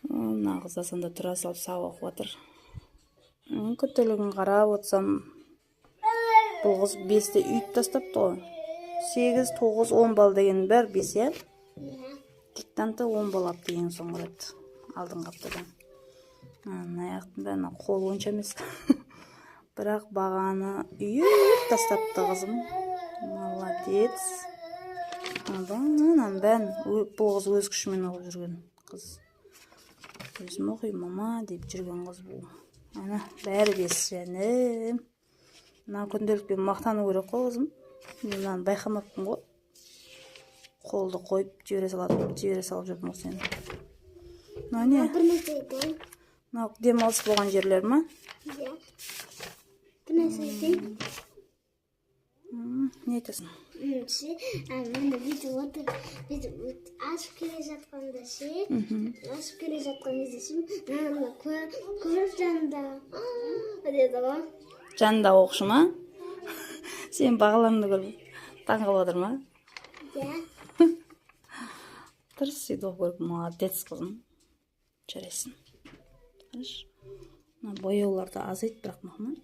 Мына кыз асанда тура салып сабак окуп атыр. Көтөлүгүн карап отсам, бул кыз 5те үйүп таштапты го. 8, 9, 10 балл деген баары 5, э? Диктанты 10 балл алып деген соң көрөт. Алдыңкы аптадан. Аяктын баары колу унча эмес. Бирок баганы үйүп таштапты кызым. Молодец. Анан баарын бул кыз өз күчү менен окуп жүргөн кыз. Өзүм окуйм мама деп жүргөн кыз бул. Ана баары 5 жаным. Мына күндөлүк мен мактануу керек го кызым. Мен аны байкамаппын го. Колду коюп жибере салып жүрдүм сени. Мына дем алыс болгон жерлер ма? Не айтасың? Ашып келе жаткан кезде көрүп жанында деди го. Жанында окушум, а? Сен багаларыңды көрүп таң калып атырмы? Дұрыс үйдө окуп көрүп, молодец кызым. Жарайсың. Хорошо. Боёолор да азайт бирок мына.